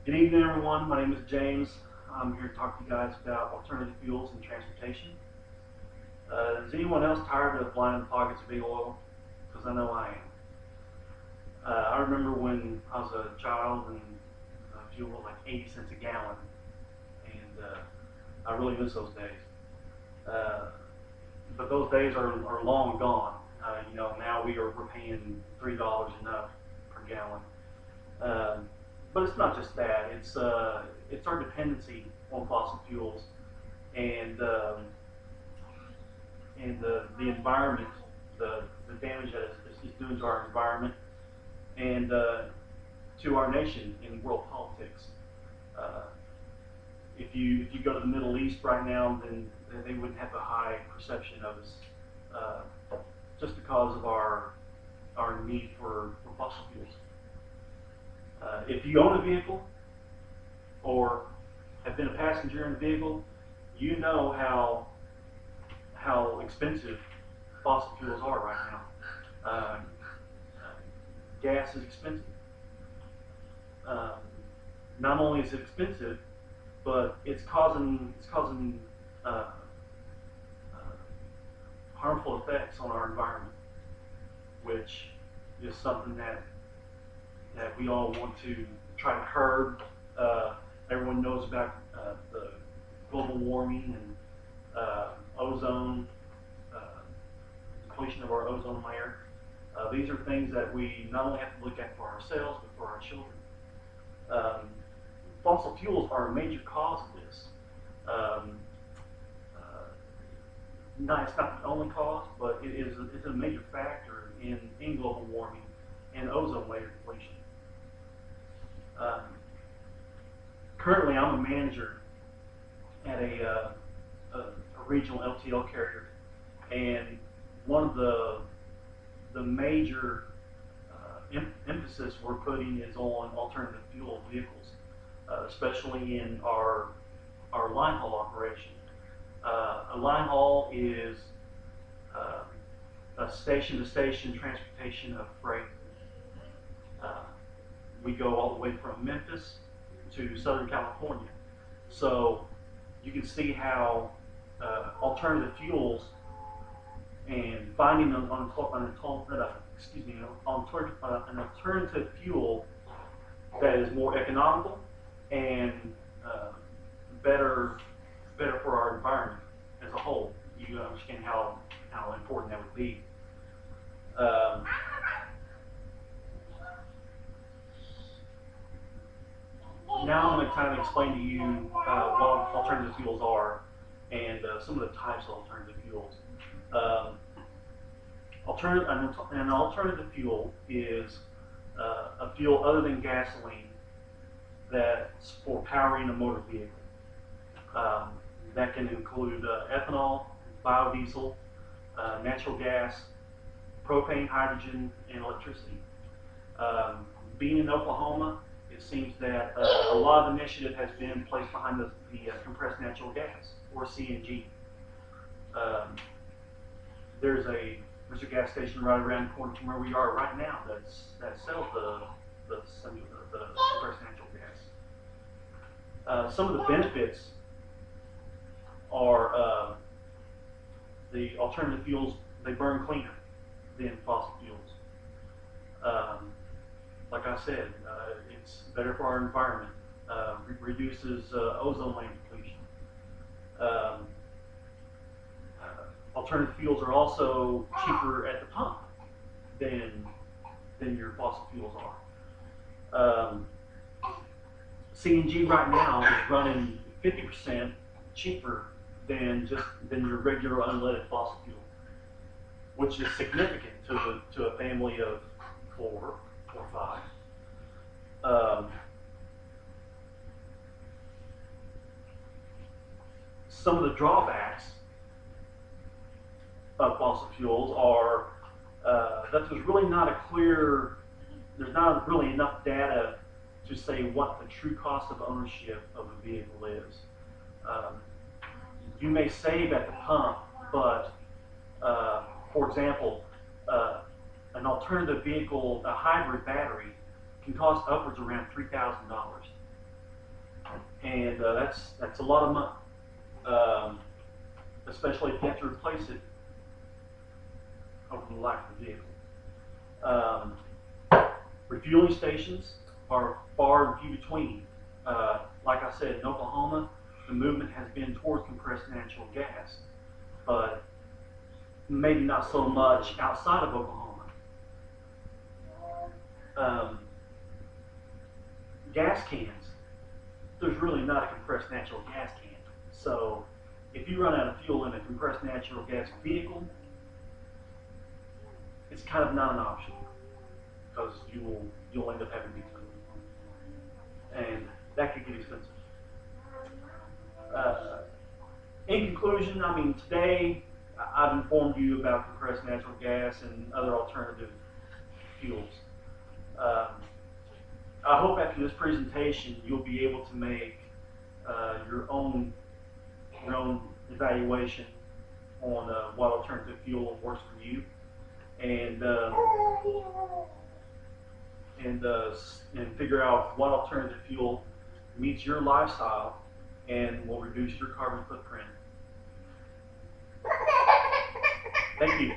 Good evening, everyone. My name is James. I'm here to talk to you guys about alternative fuels and transportation. Is anyone else tired of lining pockets of big oil? Because I know I am. I remember when I was a child and fuel was like 80 cents a gallon, and I really miss those days. Uh, but those days are long gone. Now we're paying $3 and up per gallon. Um, but it's not just that. It's our dependency on fossil fuels and the environment, the damage that it's doing to our environment and to our nation in world politics. Uh, if you go to the Middle East right now, then they wouldn't have a high perception of us just because of our need for fossil fuels. If you own a vehicle or have been a passenger in a vehicle, you know how expensive fossil fuels are right now. Gas is expensive. Um, Not only is it expensive, but it's causing uh, uh, harmful effects on our environment, which is something that we all want to try to curb. Everyone knows about the global warming and ozone, uh, depletion of our ozone layer. These are things that we not only have to look at for ourselves, but for our children. Um, Fossil fuels are a major cause of this. Um, it's not the only cause, but it's a major factor in global warming and ozone layer depletion. Um, Currently, I'm a manager at a regional LTL carrier, and one of the major emphasis we're putting is on alternative fuel vehicles, especially in our line haul operation. A line haul is uh, a station-to-station transportation of freight. Uh, we go all the way from Memphis to Southern California. So you can see how alternative fuels and finding an alternative fuel that is more economical and uh, better for our environment as a whole. You understand how important that would be. Um, Now I'm going to kind of explain to you what alternative fuels are and some of the types of alternative fuels. Um, an alternative fuel is a fuel other than gasoline that's for powering a motor vehicle. Um, that can include ethanol, biodiesel, natural gas, propane, hydrogen, and electricity. Being in Oklahoma, it seems that a lot of initiative has been placed behind the compressed natural gas, or CNG. Um, there's a gas station right around the corner from where we are right now that sells the compressed natural gas. Some of the benefits are the alternative fuels, they burn cleaner than fossil fuels. Um, like I said, it's better for our environment, reduces ozone layer depletion. Um, Alternative fuels are also cheaper at the pump than your fossil fuels are. CNG right now is running 50% cheaper than your regular unleaded fossil fuel, which is significant to a family of four or five. Some of the drawbacks of fossil fuels are that there's not really enough data to say what the true cost of ownership of a vehicle is. You may save at the pump, but for example, an alternative vehicle, a hybrid battery, can cost upwards around $3,000. and that's a lot of money, especially if you have to replace it over the life of the vehicle. Refueling stations are far and few between. Like I said, in Oklahoma, the movement has been towards compressed natural gas, but maybe not so much outside of Oklahoma. Gas cans, there's really not a compressed natural gas can. So if you run out of fuel in a compressed natural gas vehicle, it's kind of not an option because you'll end up having diesel, and that could get expensive. In conclusion, I mean, today I've informed you about compressed natural gas and other alternative fuels. I hope after this presentation you'll be able to make your own evaluation on what alternative fuel works for you, and figure out what alternative fuel meets your lifestyle and will reduce your carbon footprint. Thank you.